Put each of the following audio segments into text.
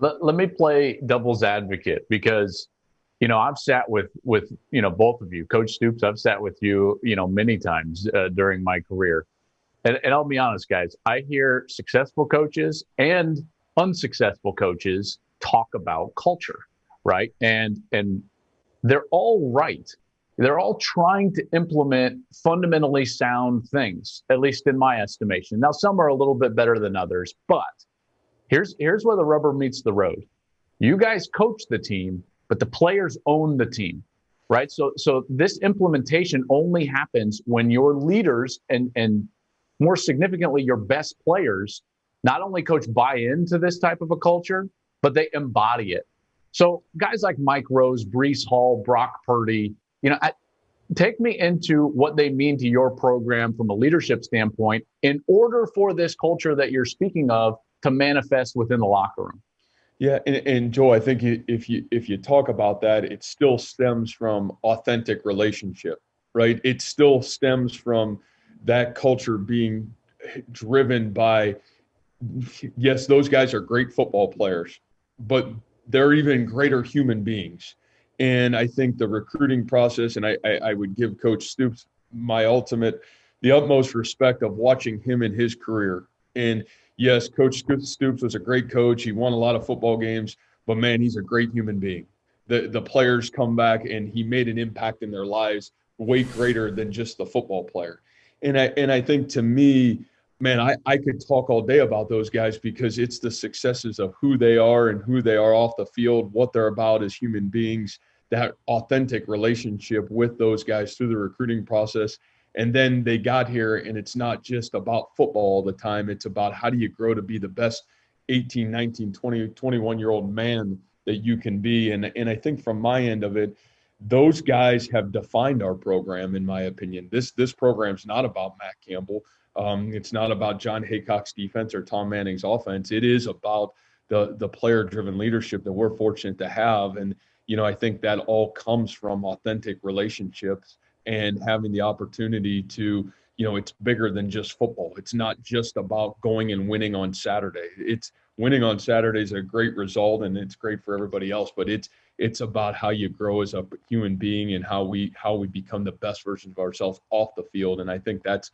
let me play devil's advocate because, I've sat with both of you, Coach Stoops. I've sat with you, many times during my career. And I'll be honest, guys, I hear successful coaches and unsuccessful coaches talk about culture, right? And they're all right. They're all trying to implement fundamentally sound things, at least in my estimation. Now, some are a little bit better than others, but here's where the rubber meets the road. You guys coach the team, but the players own the team, right? So this implementation only happens when your leaders and more significantly, your best players not only coach buy into this type of a culture, but they embody it. So guys like Mike Rose, Breece Hall, Brock Purdy, take me into what they mean to your program from a leadership standpoint in order for this culture that you're speaking of to manifest within the locker room. Yeah, and Joe, I think if you talk about that, it still stems from authentic relationship, right? It still stems from that culture being driven by, yes, those guys are great football players, but they're even greater human beings. And I think the recruiting process, and I would give Coach Stoops the utmost respect of watching him in his career. And yes, Coach Stoops was a great coach. He won a lot of football games, but man, he's a great human being. The players come back and he made an impact in their lives way greater than just the football player. And I think to me, man, I could talk all day about those guys because it's the successes of who they are and who they are off the field, what they're about as human beings, that authentic relationship with those guys through the recruiting process. And then they got here, and it's not just about football all the time. It's about how do you grow to be the best 18, 19, 20, 21-year-old man that you can be. And I think from my end of it, those guys have defined our program, in my opinion. This program's not about Matt Campbell. It's not about John Haycock's defense or Tom Manning's offense. It is about the player-driven leadership that we're fortunate to have. And, I think that all comes from authentic relationships and having the opportunity to, it's bigger than just football. It's not just about going and winning on Saturday. It's winning on Saturday is a great result and it's great for everybody else, but it's about how you grow as a human being and how we become the best versions of ourselves off the field. And I think that's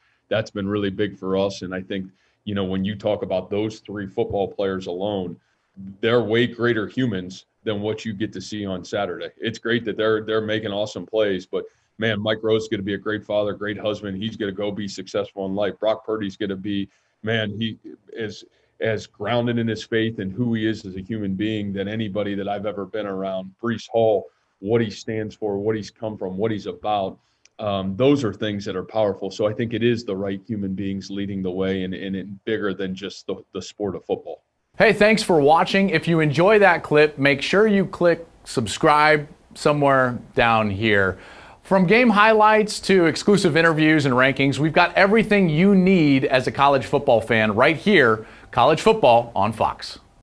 been really big for us. And I think, when you talk about those three football players alone, they're way greater humans than what you get to see on Saturday. It's great that they're making awesome plays, but man, Mike Rose is going to be a great father, great husband. He's going to go be successful in life. Brock Purdy's going to be, man, he is as grounded in his faith and who he is as a human being than anybody that I've ever been around. Breece Hall, what he stands for, what he's come from, what he's about. Those are things that are powerful. So I think it is the right human beings leading the way and bigger than just the sport of football. Hey, thanks for watching. If you enjoy that clip, make sure you click subscribe somewhere down here. From game highlights to exclusive interviews and rankings, we've got everything you need as a college football fan right here, College Football on Fox.